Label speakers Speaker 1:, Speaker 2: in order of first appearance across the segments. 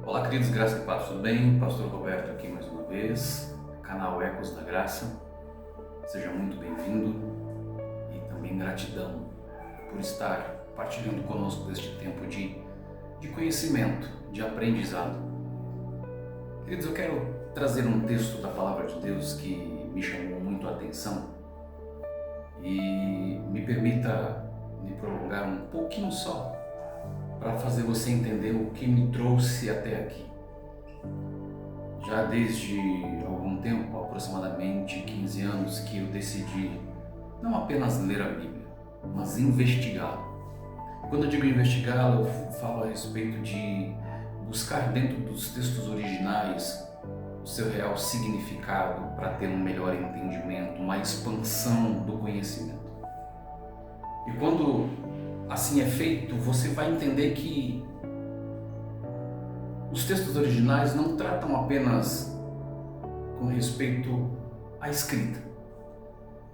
Speaker 1: Olá, queridos, graça e paz, tudo bem? Pastor Roberto aqui mais uma vez, canal Ecos da Graça. Seja muito bem-vindo e também gratidão por estar partilhando conosco deste tempo de conhecimento, de aprendizado. Queridos, eu quero trazer um texto da Palavra de Deus que me chamou muito a atenção e me permita me prolongar um pouquinho só para fazer você entender o que me trouxe até aqui. Já desde algum tempo, aproximadamente 15 anos, que eu decidi não apenas ler a Bíblia, mas investigá-la. Quando eu digo investigá-la, eu falo a respeito de buscar dentro dos textos originais o seu real significado para ter um melhor entendimento, uma expansão do conhecimento. E quando assim é feito, você vai entender que os textos originais não tratam apenas com respeito à escrita,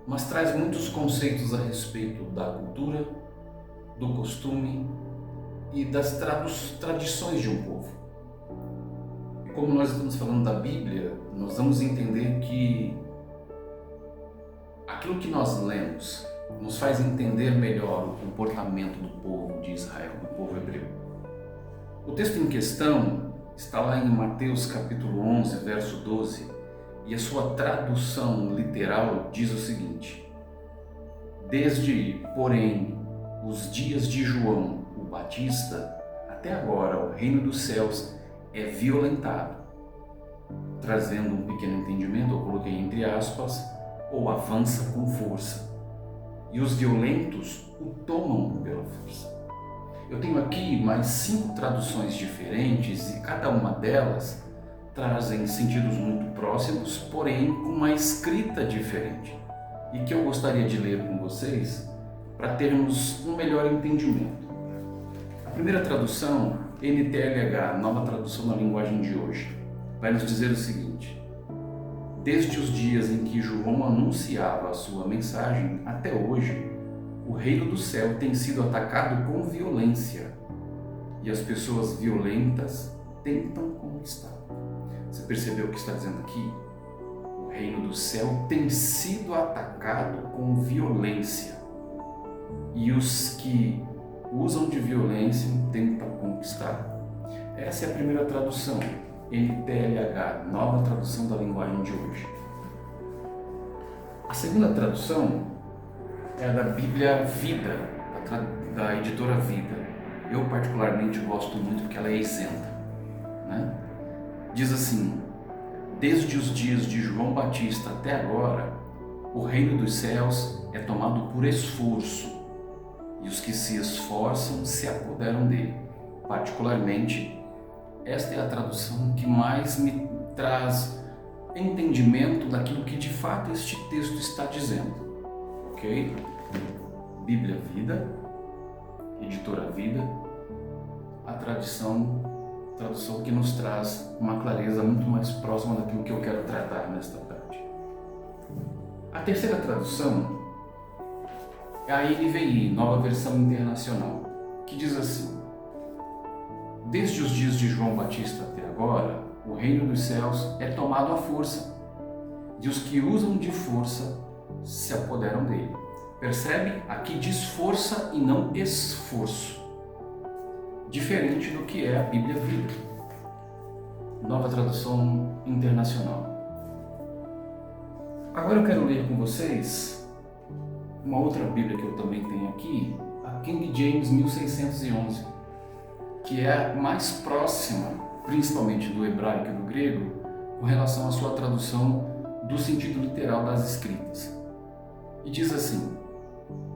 Speaker 1: mas traz muitos conceitos a respeito da cultura, do costume e das tradições de um povo. E como nós estamos falando da Bíblia, nós vamos entender que aquilo que nós lemos nos faz entender melhor o comportamento do povo de Israel, do povo hebreu. O texto em questão está lá em Mateus capítulo 11, verso 12, e a sua tradução literal diz o seguinte: desde, porém, os dias de João o Batista, até agora o reino dos céus é violentado. Trazendo um pequeno entendimento, eu coloquei entre aspas, ou avança com força, e os violentos o tomam pela força. Eu tenho aqui mais 5 traduções diferentes e cada uma delas trazem sentidos muito próximos, porém com uma escrita diferente, e que eu gostaria de ler com vocês para termos um melhor entendimento. A primeira tradução, NTLH, nova tradução na linguagem de hoje, vai nos dizer o seguinte: desde os dias em que João anunciava a sua mensagem até hoje, o reino do céu tem sido atacado com violência e as pessoas violentas tentam conquistar. Você percebeu o que está dizendo aqui? O reino do céu tem sido atacado com violência e os que usam de violência tentam conquistar. Essa é a primeira tradução, NTLH, nova tradução da linguagem de hoje. A segunda tradução é a da Bíblia Vida, da editora Vida. Eu particularmente gosto muito porque ela é isenta, né? Diz assim: desde os dias de João Batista até agora, o reino dos céus é tomado por esforço, e os que se esforçam se apoderam dele. Particularmente, esta é a tradução que mais me traz entendimento daquilo que de fato este texto está dizendo. Ok? Bíblia Vida, editora Vida, a tradução que nos traz uma clareza muito mais próxima daquilo que eu quero tratar nesta tarde. A terceira tradução é a NVI, nova versão internacional, que diz assim: desde os dias de João Batista até agora, o reino dos céus é tomado à força, e os que usam de força se apoderam dele. Percebe? Aqui diz força e não esforço. Diferente do que é a Bíblia Vida, nova tradução internacional. Agora eu quero ler com vocês uma outra Bíblia que eu também tenho aqui, a King James 1611, que é a mais próxima, principalmente do hebraico e do grego, com relação à sua tradução do sentido literal das escritas. E diz assim: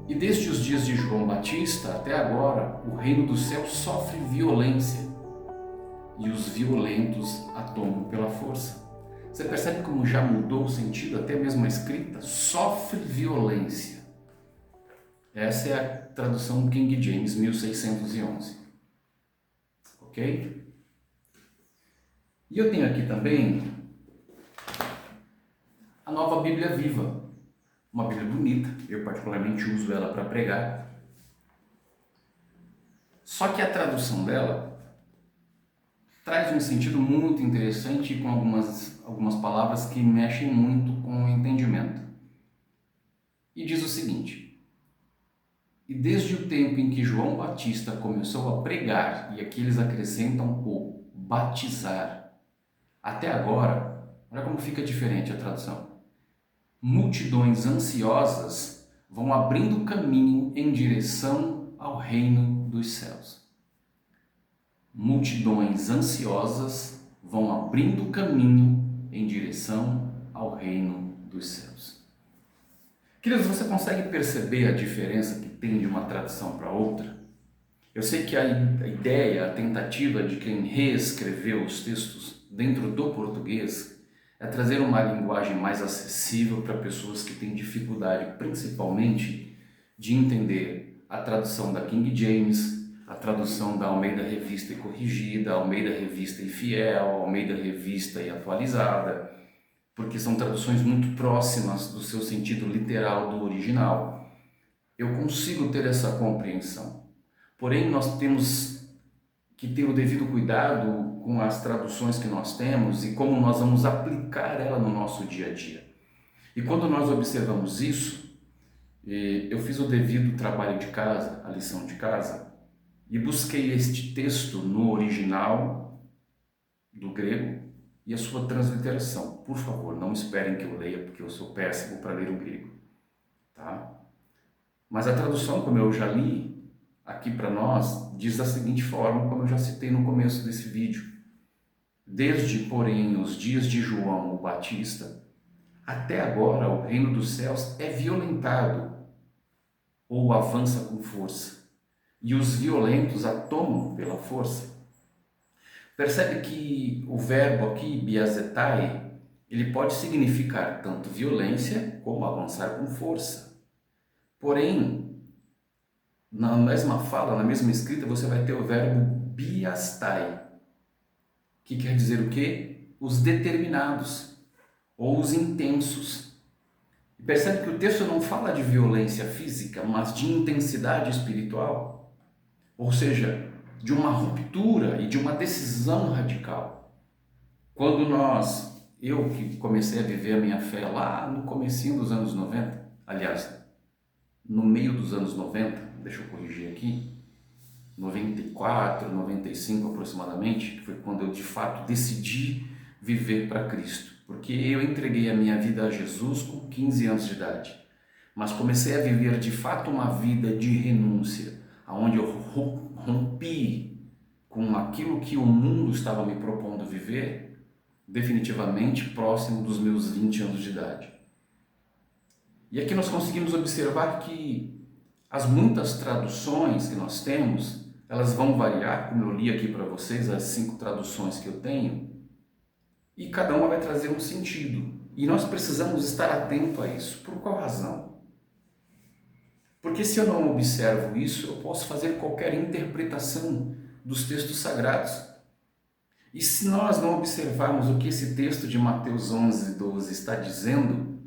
Speaker 1: e desde os dias de João Batista até agora, o reino do céu sofre violência, e os violentos a tomam pela força. Você percebe como já mudou o sentido, até mesmo a escrita? Sofre violência. Essa é a tradução King James 1611. Ok? E eu tenho aqui também a nova Bíblia Viva, uma Bíblia bonita, eu particularmente uso ela para pregar. Só que a tradução dela traz um sentido muito interessante e com algumas palavras que mexem muito com o entendimento. E diz o seguinte: e desde o tempo em que João Batista começou a pregar, e aqui eles acrescentam o batizar, até agora, olha como fica diferente a tradução. Multidões ansiosas vão abrindo caminho em direção ao reino dos céus. Multidões ansiosas vão abrindo caminho em direção ao reino dos céus. Queridos, você consegue perceber a diferença que tem de uma tradução para outra? Eu sei que a ideia, a tentativa de quem reescreveu os textos dentro do português é trazer uma linguagem mais acessível para pessoas que têm dificuldade, principalmente, de entender a tradução da King James, a tradução da Almeida Revista e Corrigida, Almeida Revista e Fiel, Almeida Revista e Atualizada, porque são traduções muito próximas do seu sentido literal do original. Eu consigo ter essa compreensão. Porém, nós temos que ter o devido cuidado com as traduções que nós temos e como nós vamos aplicar ela no nosso dia a dia. E quando nós observamos isso, eu fiz o devido trabalho de casa, a lição de casa, e busquei este texto no original do grego e a sua transliteração. Por favor, não esperem que eu leia, porque eu sou péssimo para ler o grego, tá? Mas a tradução, como eu já li aqui para nós, diz da seguinte forma, como eu já citei no começo desse vídeo: desde, porém, os dias de João o Batista, até agora o reino dos céus é violentado ou avança com força, e os violentos a tomam pela força. Percebe que o verbo aqui, biazetai, ele pode significar tanto violência como avançar com força. Porém, na mesma fala, na mesma escrita, você vai ter o verbo biastai, que quer dizer o quê? Os determinados, ou os intensos. E percebe que o texto não fala de violência física, mas de intensidade espiritual. Ou seja, de uma ruptura e de uma decisão radical. Quando eu que comecei a viver a minha fé lá no comecinho dos anos 90, aliás, no meio dos anos 90, deixa eu corrigir aqui, 94, 95 aproximadamente, que foi quando eu de fato decidi viver para Cristo, porque eu entreguei a minha vida a Jesus com 15 anos de idade, mas comecei a viver de fato uma vida de renúncia, onde eu rompi com aquilo que o mundo estava me propondo viver, definitivamente próximo dos meus 20 anos de idade. E aqui nós conseguimos observar que as muitas traduções que nós temos, elas vão variar, como eu li aqui para vocês, as 5 traduções que eu tenho, e cada uma vai trazer um sentido. E nós precisamos estar atento a isso. Por qual razão? Porque se eu não observo isso, eu posso fazer qualquer interpretação dos textos sagrados. E se nós não observarmos o que esse texto de Mateus 11, 12 está dizendo,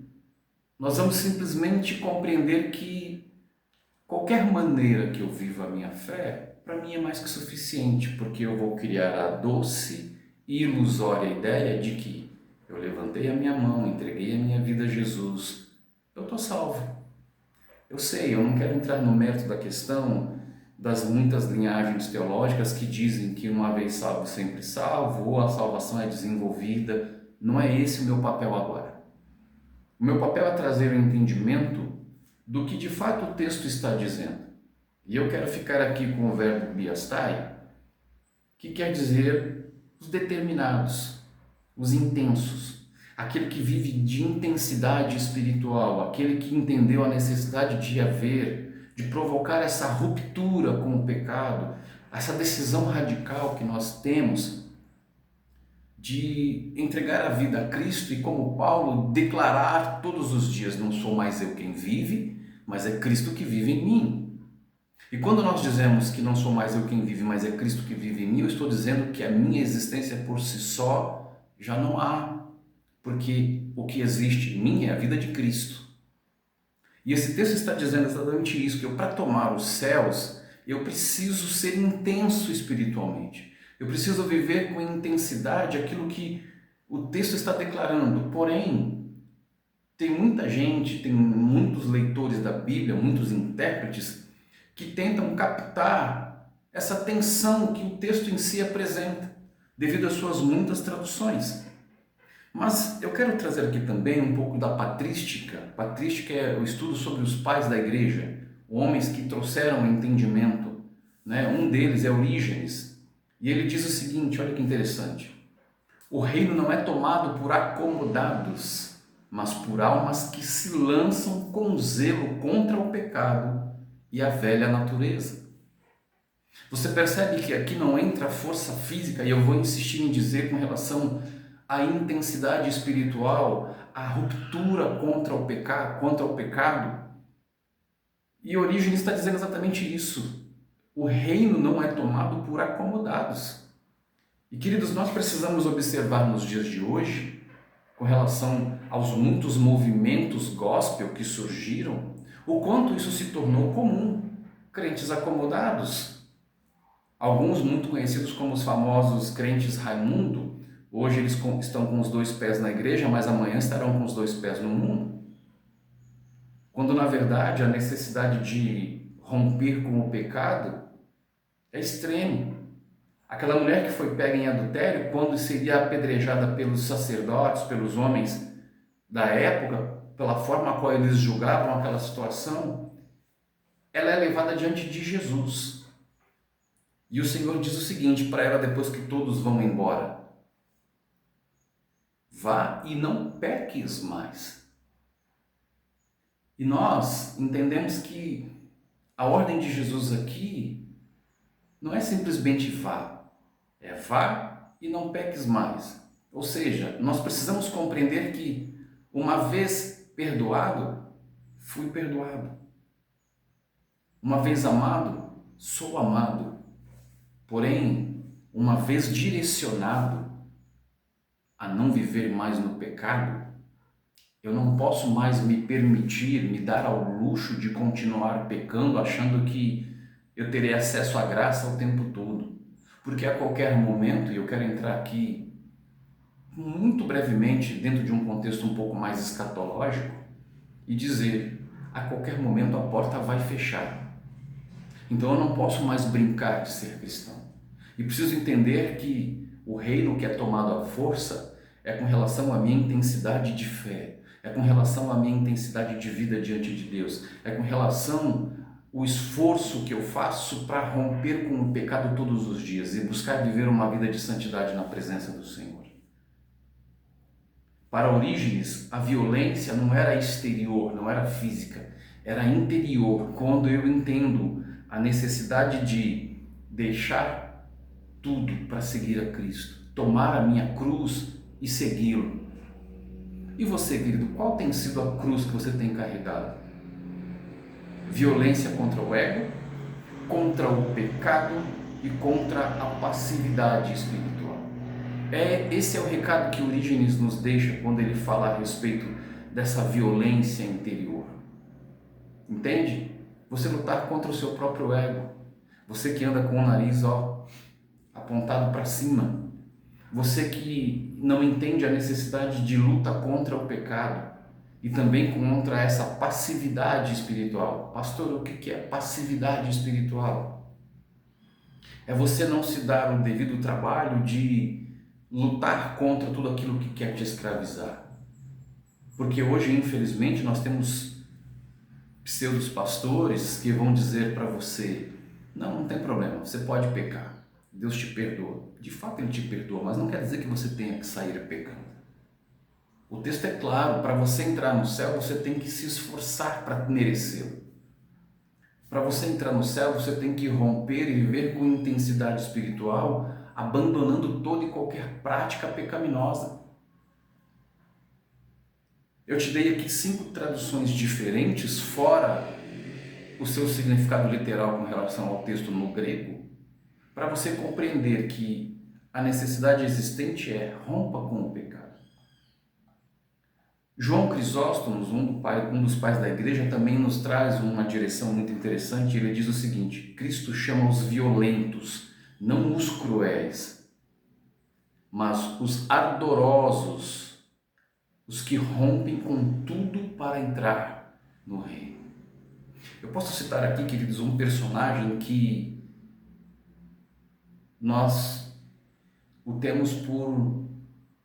Speaker 1: nós vamos simplesmente compreender que qualquer maneira que eu viva a minha fé, para mim é mais que suficiente, porque eu vou criar a doce e ilusória ideia de que eu levantei a minha mão, entreguei a minha vida a Jesus, eu estou salvo. Eu sei, eu não quero entrar no mérito da questão das muitas linhagens teológicas que dizem que uma vez salvo, sempre salvo, ou a salvação é desenvolvida. Não é esse o meu papel agora. O meu papel é trazer o entendimento do que de fato o texto está dizendo. E eu quero ficar aqui com o verbo biastai, que quer dizer os determinados, os intensos. Aquele que vive de intensidade espiritual, aquele que entendeu a necessidade de haver, de provocar essa ruptura com o pecado, essa decisão radical que nós temos de entregar a vida a Cristo e, como Paulo, declarar todos os dias: não sou mais eu quem vive, mas é Cristo que vive em mim. E quando nós dizemos que não sou mais eu quem vive, mas é Cristo que vive em mim, eu estou dizendo que a minha existência por si só já não há. Porque o que existe em mim é a vida de Cristo. E esse texto está dizendo exatamente isso, que para tomar os céus, eu preciso ser intenso espiritualmente. Eu preciso viver com intensidade aquilo que o texto está declarando. Porém, tem muita gente, tem muitos leitores da Bíblia, muitos intérpretes, que tentam captar essa tensão que o texto em si apresenta, devido às suas muitas traduções. Mas eu quero trazer aqui também um pouco da patrística. Patrística é o estudo sobre os pais da igreja, homens que trouxeram o entendimento, né? Um deles é Orígenes, e ele diz o seguinte, olha que interessante: o reino não é tomado por acomodados, mas por almas que se lançam com zelo contra o pecado e a velha natureza. Você percebe que aqui não entra a força física, e eu vou insistir em dizer com relação à intensidade espiritual, à ruptura contra o pecado. E Orígenes está dizendo exatamente isso. O reino não é tomado por acomodados. E, queridos, nós precisamos observar nos dias de hoje, com relação aos muitos movimentos gospel que surgiram, o quanto isso se tornou comum. Crentes acomodados, alguns muito conhecidos como os famosos crentes Raimundo, hoje eles estão com os 2 pés na igreja, mas amanhã estarão com os 2 pés no mundo. Quando, na verdade, a necessidade de romper com o pecado é extrema. Aquela mulher que foi pega em adultério, quando seria apedrejada pelos sacerdotes, pelos homens da época, pela forma a qual eles julgavam aquela situação, ela é levada diante de Jesus. E o Senhor diz o seguinte para ela depois que todos vão embora: vá e não peques mais. E nós entendemos que a ordem de Jesus aqui não é simplesmente vá, é vá e não peques mais. Ou seja, nós precisamos compreender que uma vez perdoado, fui perdoado. Uma vez amado, sou amado. Porém, uma vez direcionado a não viver mais no pecado, eu não posso mais me permitir, me dar ao luxo de continuar pecando, achando que eu terei acesso à graça o tempo todo. Porque a qualquer momento, e eu quero entrar aqui muito brevemente dentro de um contexto um pouco mais escatológico, e dizer, a qualquer momento a porta vai fechar. Então eu não posso mais brincar de ser cristão. E preciso entender que o reino que é tomado à força é com relação à minha intensidade de fé, é com relação à minha intensidade de vida diante de Deus, é com relação ao esforço que eu faço para romper com o pecado todos os dias e buscar viver uma vida de santidade na presença do Senhor. Para Orígenes, a violência não era exterior, não era física, era interior, quando eu entendo a necessidade de deixar tudo para seguir a Cristo, tomar a minha cruz e segui-lo. E você, querido, qual tem sido a cruz que você tem carregado? Violência contra o ego, contra o pecado e contra a passividade espiritual. Esse é o recado que Orígenes nos deixa quando ele fala a respeito dessa violência interior. Entende? Você lutar contra o seu próprio ego. Você que anda com o nariz apontado para cima. Você que não entende a necessidade de luta contra o pecado e também contra essa passividade espiritual. Pastor, o que é passividade espiritual? É você não se dar o devido trabalho de lutar contra tudo aquilo que quer te escravizar. Porque hoje, infelizmente, nós temos pseudos pastores que vão dizer para você, não tem problema, você pode pecar, Deus te perdoa. De fato Ele te perdoa, mas não quer dizer que você tenha que sair pecando. O texto é claro, para você entrar no céu você tem que se esforçar para merecê-lo. Para você entrar no céu você tem que romper e viver com intensidade espiritual, abandonando toda e qualquer prática pecaminosa. Eu te dei aqui 5 traduções diferentes, fora o seu significado literal com relação ao texto no grego, para você compreender que a necessidade existente é rompa com o pecado. João Crisóstomo, um dos pais da igreja, também nos traz uma direção muito interessante. Ele diz o seguinte: Cristo chama os violentos não os cruéis, mas os ardorosos, os que rompem com tudo para entrar no reino. Eu posso citar aqui, queridos, um personagem que nós o temos por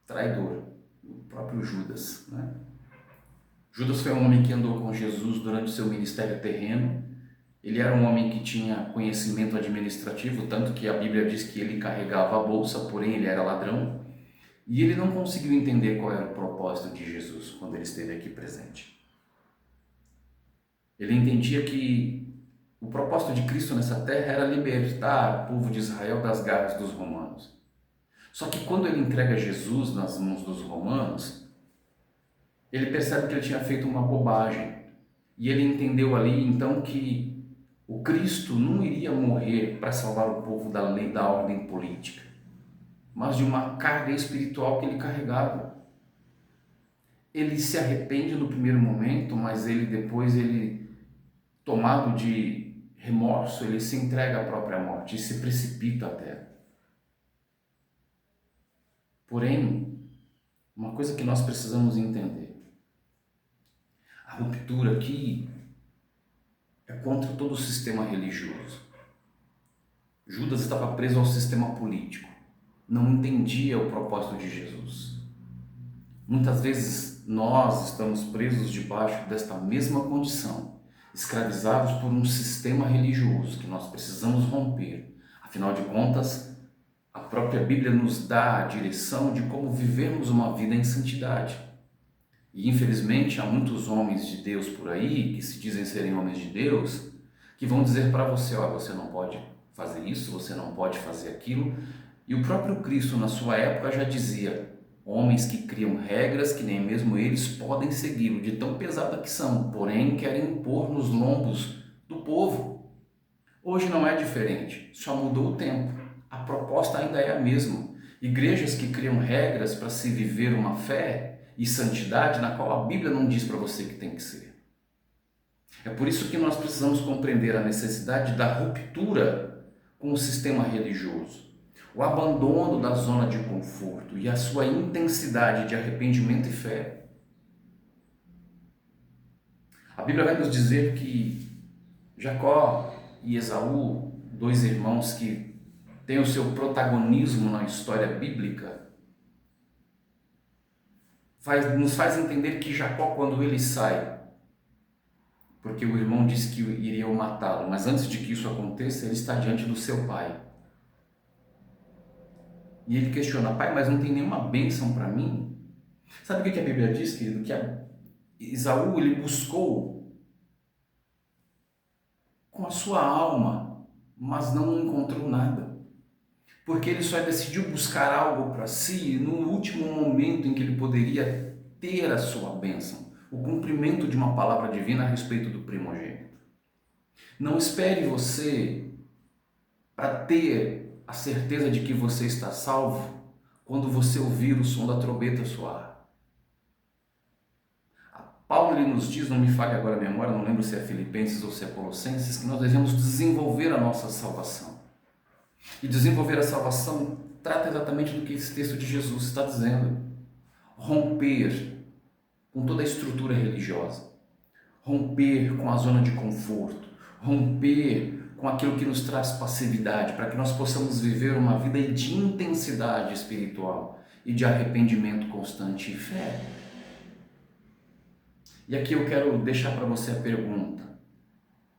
Speaker 1: traidor, o próprio Judas, né? Judas foi um homem que andou com Jesus durante o seu ministério terreno. Ele era um homem que tinha conhecimento administrativo, tanto que a Bíblia diz que ele carregava a bolsa, porém ele era ladrão. E ele não conseguiu entender qual era o propósito de Jesus quando ele esteve aqui presente. Ele entendia que o propósito de Cristo nessa terra era libertar o povo de Israel das garras dos romanos. Só que quando ele entrega Jesus nas mãos dos romanos, ele percebe que ele tinha feito uma bobagem. E ele entendeu ali então que o Cristo não iria morrer para salvar o povo da lei da ordem política, mas de uma carga espiritual que ele carregava. Ele se arrepende no primeiro momento, mas ele tomado de remorso, ele se entrega à própria morte e se precipita até. Porém, uma coisa que nós precisamos entender: a ruptura aqui é contra todo o sistema religioso. Judas estava preso ao sistema político, não entendia o propósito de Jesus. Muitas vezes nós estamos presos debaixo desta mesma condição, escravizados por um sistema religioso que nós precisamos romper. Afinal de contas, a própria Bíblia nos dá a direção de como vivermos uma vida em santidade. E infelizmente há muitos homens de Deus por aí, que se dizem serem homens de Deus, que vão dizer para você: ó, você não pode fazer isso, você não pode fazer aquilo. E o próprio Cristo na sua época já dizia: homens que criam regras que nem mesmo eles podem segui-lo, de tão pesada que são, porém querem impor nos lombos do povo. Hoje não é diferente, só mudou o tempo. A proposta ainda é a mesma. Igrejas que criam regras para se viver uma fé e santidade na qual a Bíblia não diz para você que tem que ser. É por isso que nós precisamos compreender a necessidade da ruptura com o sistema religioso, o abandono da zona de conforto e a sua intensidade de arrependimento e fé. A Bíblia vai nos dizer que Jacó e Esaú, dois irmãos que têm o seu protagonismo na história bíblica, nos faz entender que Jacó, quando ele sai, porque o irmão disse que iriam matá-lo, mas antes de que isso aconteça, ele está diante do seu pai. E ele questiona: pai, mas não tem nenhuma bênção para mim? Sabe o que a Bíblia diz, querido? Que Esaú, ele buscou com a sua alma, mas não encontrou nada. Porque ele só decidiu buscar algo para si no último momento em que ele poderia ter a sua bênção, o cumprimento de uma palavra divina a respeito do primogênito. Não espere você para ter a certeza de que você está salvo quando você ouvir o som da trombeta soar. Paulo ele nos diz, não me falhe agora a memória, não lembro se é Filipenses ou se é Colossenses, que nós devemos desenvolver a nossa salvação. E desenvolver a salvação trata exatamente do que esse texto de Jesus está dizendo. Romper com toda a estrutura religiosa, romper com a zona de conforto, romper com aquilo que nos traz passividade, para que nós possamos viver uma vida de intensidade espiritual e de arrependimento constante e fé. E aqui eu quero deixar para você a pergunta: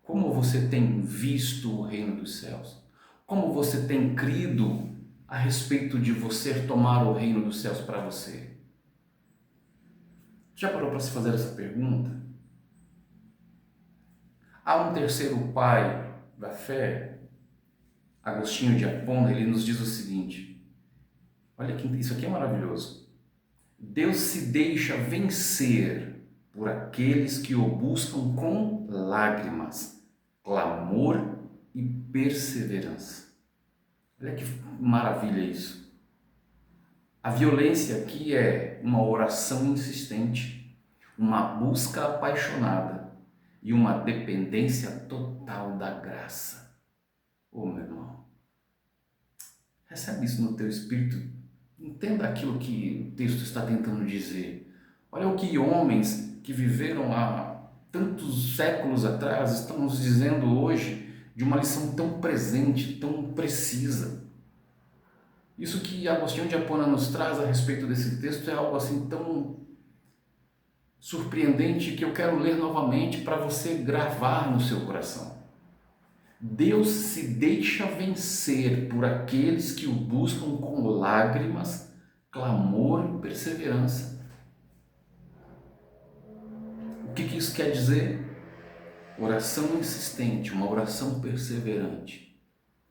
Speaker 1: como você tem visto o reino dos céus? Como você tem crido a respeito de você tomar o reino dos céus para você? Já parou para se fazer essa pergunta? Há um terceiro pai da fé, Agostinho de Hipona, ele nos diz o seguinte: olha que isso aqui é maravilhoso. Deus se deixa vencer por aqueles que o buscam com lágrimas, clamor e perseverança. Olha que maravilha isso. A violência aqui é uma oração insistente, uma busca apaixonada e uma dependência total da graça. Oh, meu irmão, Recebe isso no teu espírito. Entenda aquilo que o texto está tentando dizer. Olha o que homens que viveram há tantos séculos atrás estão nos dizendo hoje de uma lição tão presente, tão precisa. Isso que Agostinho de Hipona nos traz a respeito desse texto é algo assim tão surpreendente que eu quero ler novamente para você gravar no seu coração. Deus se deixa vencer por aqueles que o buscam com lágrimas, clamor e perseverança. O que isso quer dizer? Oração insistente, uma oração perseverante.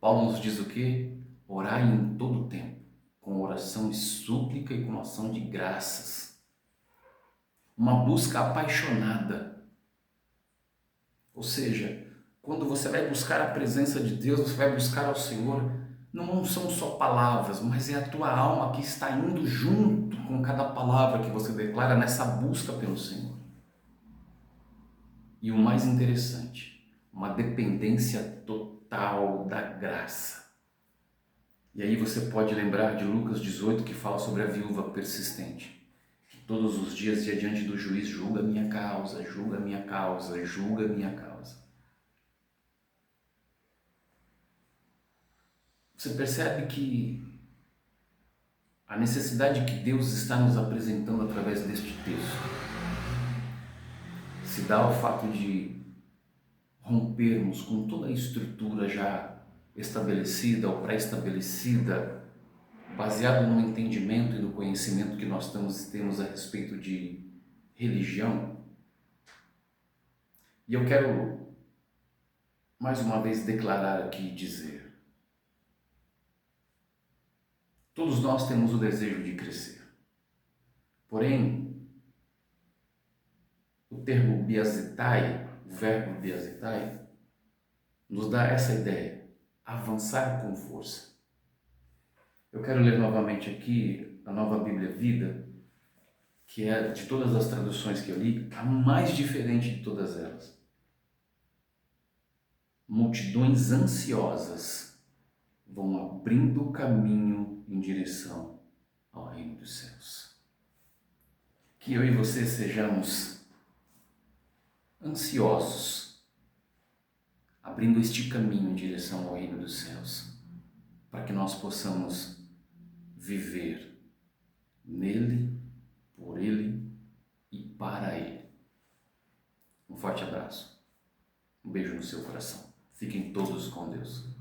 Speaker 1: Paulo nos diz o quê? Orai em todo o tempo, com oração e súplica e com ação de graças. Uma busca apaixonada. Ou seja, quando você vai buscar a presença de Deus, você vai buscar ao Senhor, não são só palavras, mas é a tua alma que está indo junto com cada palavra que você declara nessa busca pelo Senhor. E o mais interessante, uma dependência total da graça. E aí você pode lembrar de Lucas 18, que fala sobre a viúva persistente. Que todos os dias ia diante do juiz, julga a minha causa, julga a minha causa, julga a minha causa. Você percebe que a necessidade que Deus está nos apresentando através deste texto se dá ao fato de rompermos com toda a estrutura já estabelecida ou pré-estabelecida, baseado no entendimento e no conhecimento que nós temos a respeito de religião. E eu quero mais uma vez declarar aqui e dizer: todos nós temos o desejo de crescer. Porém, o termo biazitai, o verbo biazitai, nos dá essa ideia, avançar com força. Eu quero ler novamente aqui a Nova Bíblia Vida, que é, de todas as traduções que eu li, a mais diferente de todas elas. Multidões ansiosas vão abrindo o caminho em direção ao reino dos céus. Que eu e você sejamos ansiosos, abrindo este caminho em direção ao reino dos céus, para que nós possamos viver nele, por ele e para ele. Um forte abraço, um beijo no seu coração. Fiquem todos com Deus.